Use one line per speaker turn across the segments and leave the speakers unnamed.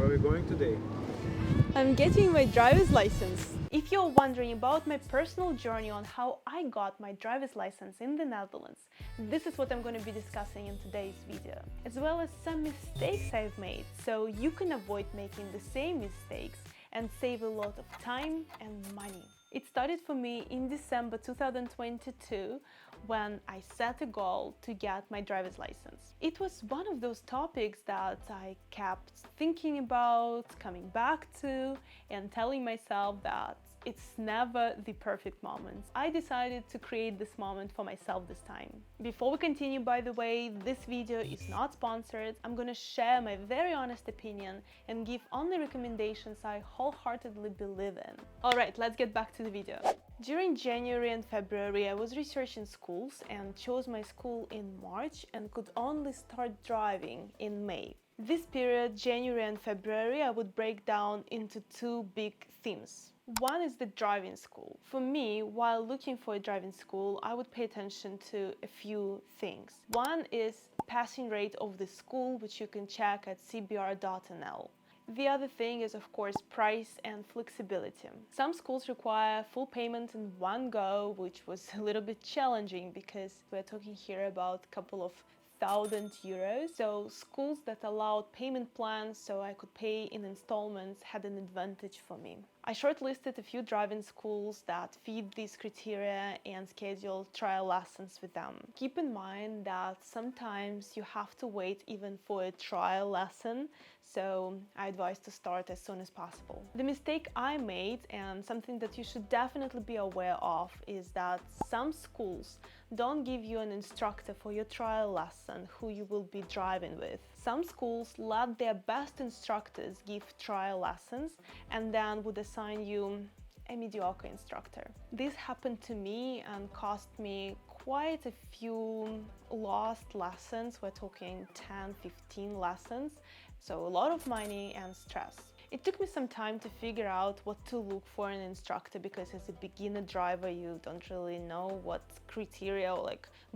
are we going today?
I'm getting my driver's license. If you're wondering about my personal journey on how I got my driver's license in the Netherlands, this is what I'm going to be discussing in today's video, as well as some mistakes I've made, so you can avoid making the same mistakes and save a lot of time and money. It started for me in December 2022 when I set a goal to get my driver's license. It was one of those topics that I kept thinking about, coming back to, and telling myself that it's never the perfect moment. I decided to create this moment for myself this time. Before we continue, by the way, this video is not sponsored. I'm gonna share my very honest opinion and give only recommendations I wholeheartedly believe in. Alright, let's get back to the video. During January and February, I was researching schools and chose my school in March and could only start driving in May. This period, January and February, I would break down into two big themes. One is the driving school. For me, while looking for a driving school, I would pay attention to a few things. One is passing rate of the school, which you can check at cbr.nl. The other thing is, of course, price and flexibility. Some schools require full payment in one go, which was a little bit challenging because we're talking here about a couple of €1,000. So schools that allowed payment plans so I could pay in installments had an advantage for me. I shortlisted a few driving schools that fit these criteria and scheduled trial lessons with them. Keep in mind that sometimes you have to wait even for a trial lesson, so I advise to start as soon as possible. The mistake I made, and something that you should definitely be aware of, is that some schools don't give you an instructor for your trial lesson who you will be driving with. Some schools let their best instructors give trial lessons and then would assign you a mediocre instructor. This happened to me and cost me quite a few lost lessons. We're talking 10, 15 lessons, so a lot of money and stress. It took me some time to figure out what to look for in an instructor because as a beginner driver you don't really know what criteria or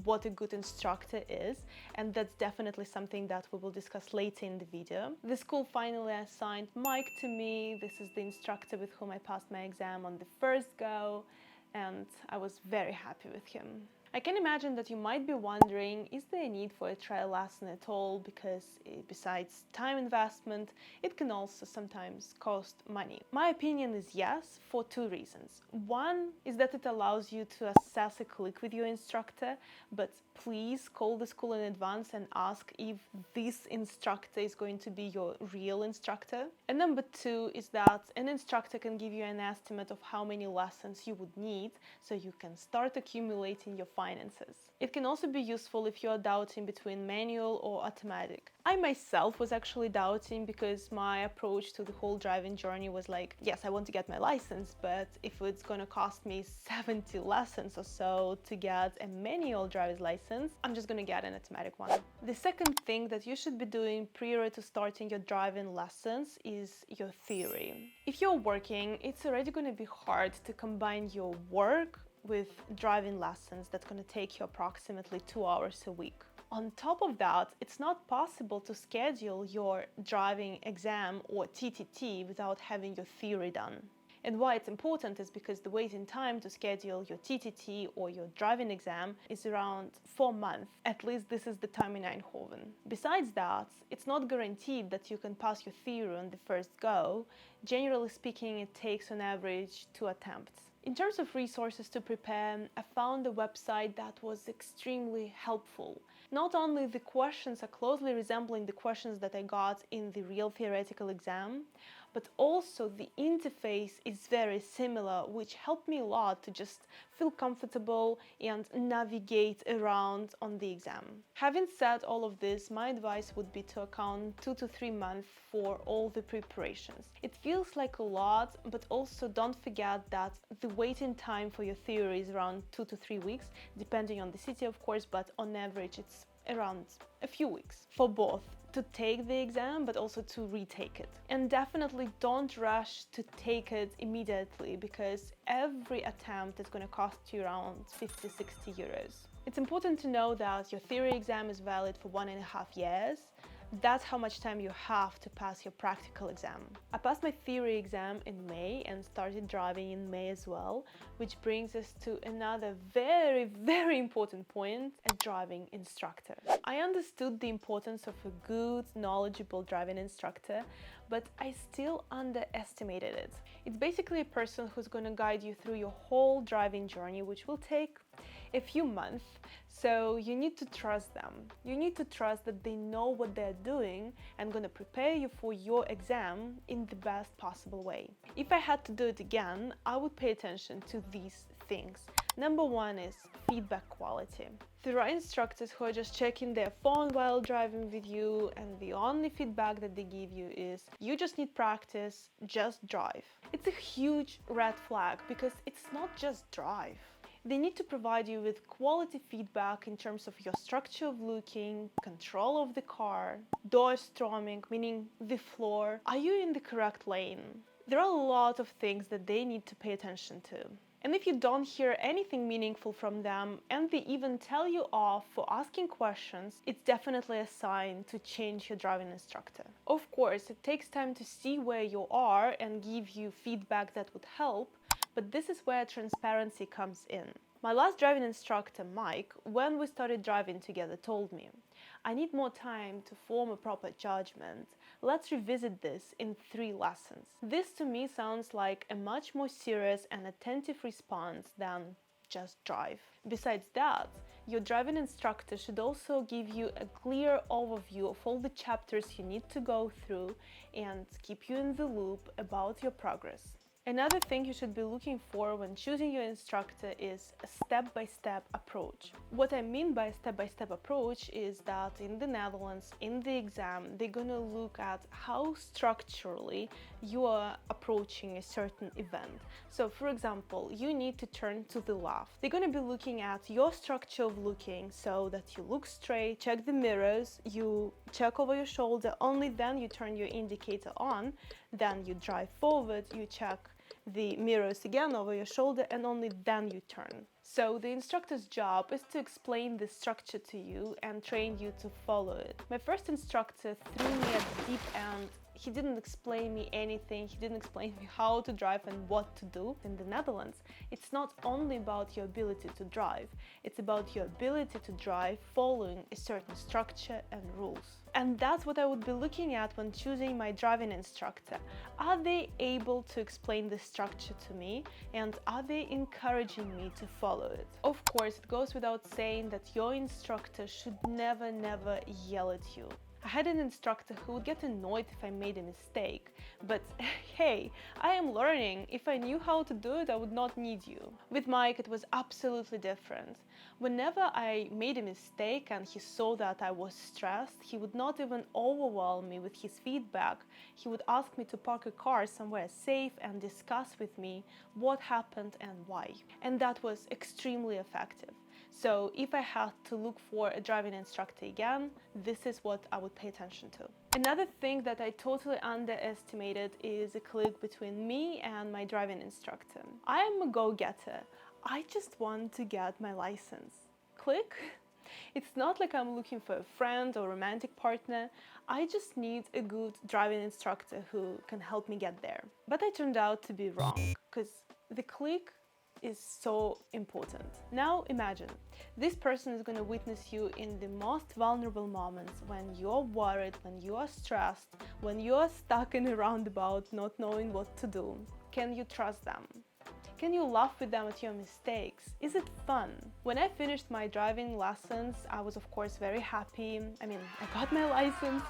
what a good instructor is, and that's definitely something that we will discuss later in the video. The school finally assigned Mike to me. This is the instructor with whom I passed my exam on the first go, and I was very happy with him. I can imagine that you might be wondering, is there a need for a trial lesson at all? Because besides time investment, it can also sometimes cost money. My opinion is yes, for two reasons. One is that it allows you to assess a click with your instructor, but please call the school in advance and ask if this instructor is going to be your real instructor. And number two is that an instructor can give you an estimate of how many lessons you would need so you can start accumulating your finances. It can also be useful if you're doubting between manual or automatic. I myself was actually doubting because my approach to the whole driving journey was like, yes, I want to get my license, but if it's going to cost me 70 lessons or so to get a manual driver's license, I'm just going to get an automatic one. The second thing that you should be doing prior to starting your driving lessons is your theory. If you're working, it's already going to be hard to combine your work with driving lessons that's going to take you approximately 2 hours a week. On top of that, it's not possible to schedule your driving exam or TTT without having your theory done. And why it's important is because the waiting time to schedule your TTT or your driving exam is around 4 months. At least this is the time in Eindhoven. Besides that, it's not guaranteed that you can pass your theory on the first go. Generally speaking, it takes on average 2 attempts. In terms of resources to prepare, I found a website that was extremely helpful. Not only the questions are closely resembling the questions that I got in the real theoretical exam, but also the interface is very similar, which helped me a lot to just feel comfortable and navigate around on the exam. Having said all of this, my advice would be to account 2 to 3 months for all the preparations. It feels like a lot, but also don't forget that the waiting time for your theory is around 2 to 3 weeks, depending on the city, of course, but on average it's around a few weeks for both to take the exam but also to retake it. And definitely don't rush to take it immediately because every attempt is going to cost you around 50-60 euros. It's important to know that your theory exam is valid for 1.5 years. That's how much time you have to pass your practical exam. I passed my theory exam in May and started driving in May as well, which brings us to another very, very important point, a driving instructor. I understood the importance of a good, knowledgeable driving instructor, but I still underestimated it. It's basically a person who's going to guide you through your whole driving journey, which will take a few months. So you need to trust them. You need to trust that they know what they're doing and going to prepare you for your exam in the best possible way. If I had to do it again, I would pay attention to these things. Number one is feedback quality. There are instructors who are just checking their phone while driving with you, and the only feedback that they give you is, you just need practice, just drive. It's a huge red flag because it's not just drive. They need to provide you with quality feedback in terms of your structure of looking, control of the car, door stroming, meaning the floor. Are you in the correct lane? There are a lot of things that they need to pay attention to. And if you don't hear anything meaningful from them and they even tell you off for asking questions, it's definitely a sign to change your driving instructor. Of course, it takes time to see where you are and give you feedback that would help, but this is where transparency comes in. My last driving instructor, Mike, when we started driving together, told me, I need more time to form a proper judgment. Let's revisit this in 3 lessons. This to me sounds like a much more serious and attentive response than just drive. Besides that, your driving instructor should also give you a clear overview of all the chapters you need to go through and keep you in the loop about your progress. Another thing you should be looking for when choosing your instructor is a step-by-step approach. What I mean by a step-by-step approach is that in the Netherlands, in the exam, they're gonna look at how structurally you are approaching a certain event. So, for example, you need to turn to the left. They're gonna be looking at your structure of looking so that you look straight, check the mirrors, you check over your shoulder, only then you turn your indicator on, then you drive forward, you check the mirrors again over your shoulder, and only then you turn. So the instructor's job is to explain the structure to you and train you to follow it. My first instructor threw me at the deep end. He didn't explain me anything. He didn't explain me how to drive and what to do. In the Netherlands, it's not only about your ability to drive, it's about your ability to drive following a certain structure and rules. And that's what I would be looking at when choosing my driving instructor. Are they able to explain the structure to me, and are they encouraging me to follow it? Of course, it goes without saying that your instructor should never yell at you. I had an instructor who would get annoyed if I made a mistake, but hey, I am learning. If I knew how to do it, I would not need you. With Mike, it was absolutely different. Whenever I made a mistake and he saw that I was stressed, he would not even overwhelm me with his feedback. He would ask me to park a car somewhere safe and discuss with me what happened and why. And that was extremely effective. So if I had to look for a driving instructor again, this is what I would pay attention to. Another thing that I totally underestimated is a click between me and my driving instructor. I am a go-getter. I just want to get my license. Click? It's not like I'm looking for a friend or romantic partner. I just need a good driving instructor who can help me get there. But I turned out to be wrong, because the click is so important. Now imagine, this person is going to witness you in the most vulnerable moments, when you're worried, when you are stressed, when you are stuck in a roundabout not knowing what to do. Can you trust them? Can you laugh with them at your mistakes? Is it fun? When I finished my driving lessons, I was of course very happy. I got my license,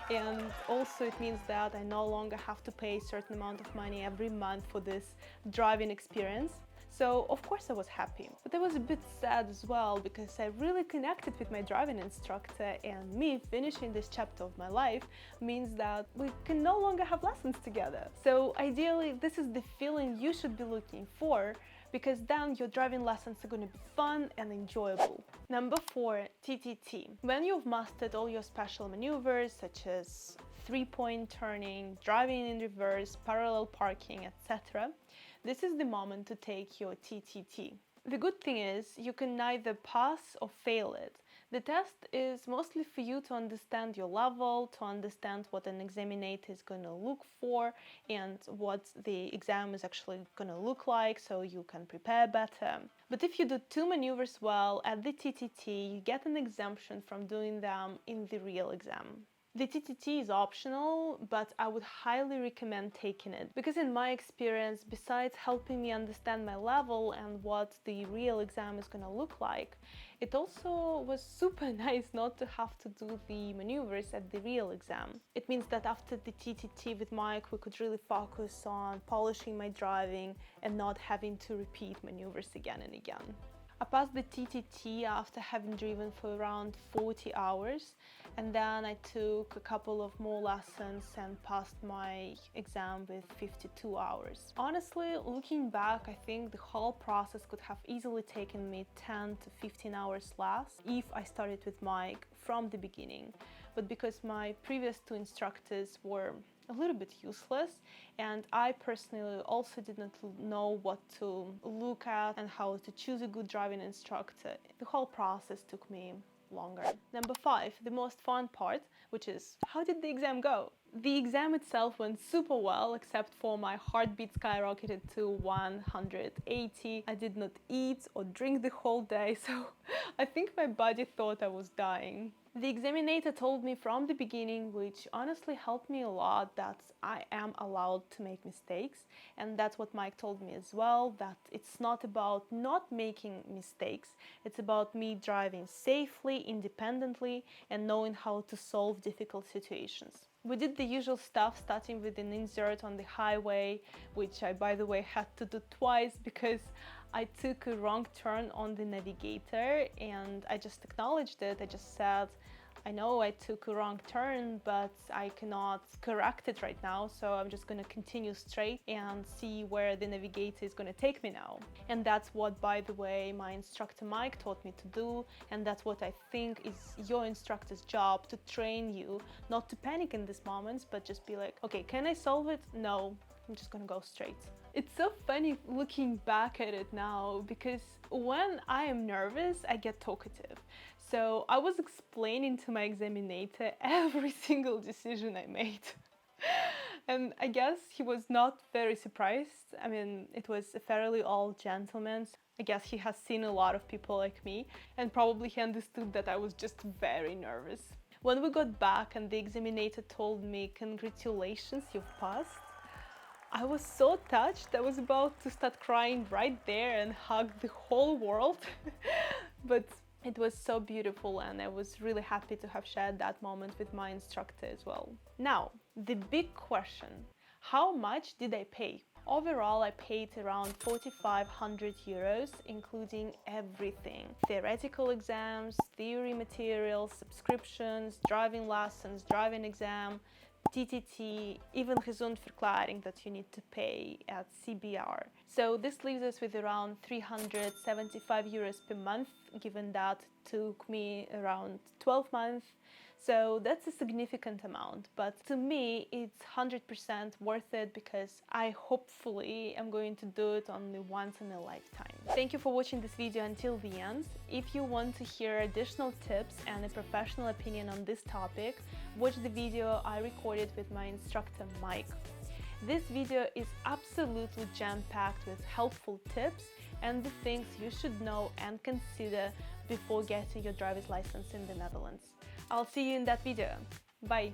and also it means that I no longer have to pay a certain amount of money every month for this driving experience. So of course I was happy, but I was a bit sad as well, because I really connected with my driving instructor, and me finishing this chapter of my life means that we can no longer have lessons together. So ideally, this is the feeling you should be looking for, because then your driving lessons are going to be fun and enjoyable. Number 4, TTT. When you've mastered all your special maneuvers, such as 3-point turning, driving in reverse, parallel parking, etc., this is the moment to take your TTT. The good thing is you can neither pass or fail it. The test is mostly for you to understand your level, to understand what an examinator is going to look for and what the exam is actually going to look like so you can prepare better. But if you do 2 maneuvers well at the TTT, you get an exemption from doing them in the real exam. The TTT is optional, but I would highly recommend taking it because in my experience, besides helping me understand my level and what the real exam is going to look like, it also was super nice not to have to do the maneuvers at the real exam. It means that after the TTT with Mike, we could really focus on polishing my driving and not having to repeat maneuvers again and again. I passed the TTT after having driven for around 40 hours, and then I took a couple of more lessons and passed my exam with 52 hours. Honestly, looking back, I think the whole process could have easily taken me 10 to 15 hours less if I started with Mike from the beginning. But because my previous 2 instructors were a little bit useless, and I personally also didn't know what to look at and how to choose a good driving instructor, the whole process took me longer. Number 5, the most fun part, which is how did the exam go? The exam itself went super well, except for my heartbeat skyrocketed to 180. I did not eat or drink the whole day, so I think my body thought I was dying. The examinator told me from the beginning, which honestly helped me a lot, that I am allowed to make mistakes. And that's what Mike told me as well, that it's not about not making mistakes, it's about me driving safely, independently, and knowing how to solve difficult situations. We did the usual stuff, starting with an insert on the highway, which I, by the way, had to do twice because I took a wrong turn on the navigator and I just acknowledged it. I just said, I know I took a wrong turn, but I cannot correct it right now, so I'm just gonna continue straight and see where the navigator is gonna take me now. And that's what, by the way, my instructor Mike taught me to do, and that's what I think is your instructor's job, to train you not to panic in these moments, but just be like, okay, can I solve it? No, I'm just gonna go straight. It's so funny looking back at it now because when I am nervous, I get talkative. So I was explaining to my examinator every single decision I made. And I guess he was not very surprised. I mean, it was a fairly old gentleman. I guess he has seen a lot of people like me, and probably he understood that I was just very nervous. When we got back and the examinator told me, "Congratulations, you've passed," I was so touched. I was about to start crying right there and hug the whole world. But it was so beautiful and I was really happy to have shared that moment with my instructor as well. Now, the big question, how much did I pay? Overall, I paid around 4,500 euros, including everything. Theoretical exams, theory materials, subscriptions, driving lessons, driving exam, TTT, even Gezondverklaring that you need to pay at CBR. So this leaves us with around 375 euros per month, given that took me around 12 months. So that's a significant amount, but to me it's 100% worth it because I hopefully am going to do it only once in a lifetime. Thank you for watching this video until the end. If you want to hear additional tips and a professional opinion on this topic, watch the video I recorded with my instructor Mike. This video is absolutely jam-packed with helpful tips and the things you should know and consider before getting your driver's license in the Netherlands. I'll see you in that video. Bye!